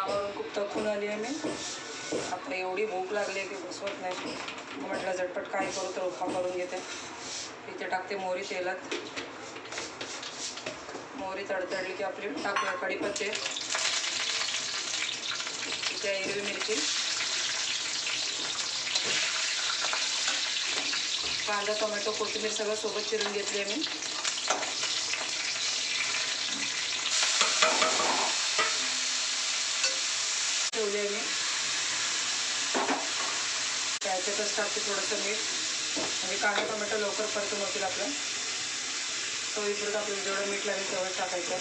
कामावरून खूप थकून आली आहे मी. आता एवढी भूक लागली आहे की बसवत नाही. म्हटलं झटपट काय करू तर उपमा करून घेते. इथे टाकते मोहरी तेलात. मोहरी तडतडली की आपली टाकूया कढीपत्ते, इथे हिरवी मिरची, कांदा, टोमॅटो, कोथिंबीर सगळं सोबत चिरून घेतली आहे मी. ठेवली आहे मी. त्याच्यातच टाकते थोडंसं मीठ, म्हणजे कांदा टोमॅटो लवकर परतून होतील आपलं. चवीपुरतं आपल्याला जेवढं मीठ लागेल तेवढं टाकायचं.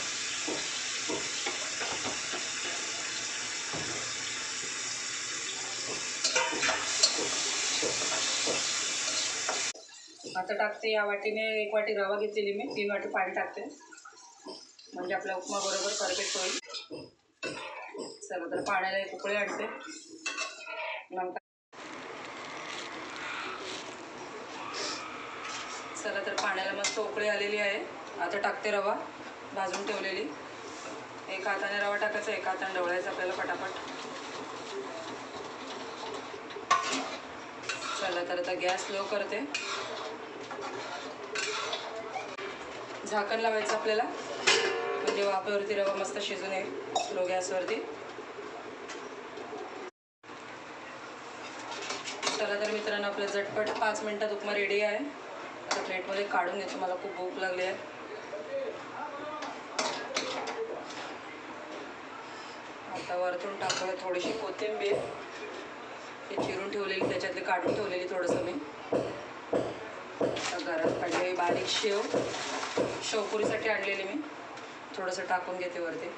आता टाकते या वाटीने 1 वाटी रवा घेतलेली मी, 3 वाटी पाणी टाकते, म्हणजे आपला उपमा बरोबर परफेक्ट होईल. चला तर पाण्याला एक उकळी आणते. नंतर चला तर पाण्याला मस्त उकळी आलेली आहे. आता टाकते रवा भाजून ठेवलेली. एका हाताने रवा टाकायचा, एका हाताने ढवळायचा आपल्याला पटापट. चला तर आता गॅस लो करते. झाकण लावायचं आपल्याला, म्हणजे वाफेवरती रवा मस्त शिजून येईल स्लो गॅसवरती. चला तर मित्रांनो, आपलं झटपट 5 मिनिटात उपमा रेडी आहे. आता प्लेटमध्ये काढून घेतो, मला खूप भूक लागली आहे. आता वरतून टाकूया थोडीशी कोथिंबीर, हे चिरून ठेवलेली, त्याच्यातली काढून ठेवलेली थोडंसं मी. घरात काढलेली बारीक शेवपुरीसाठी आणलेली मी, थोडंसं टाकून घेते वरती.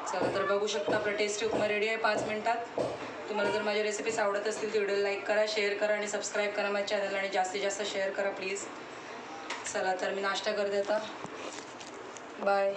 चला तर बघू शकता आपलं टेस्टी उपमा रेडी आहे 5 मिनिटात. तुम्हाला जर माझ्या रेसिपीज आवडत असतील तर व्हिडिओला लाईक करा, शेअर करा आणि सबस्क्राईब करा माझ्या चॅनल, आणि जास्तीत जास्त शेअर करा प्लीज. चला तर मी नाश्ता करते आता. बाय.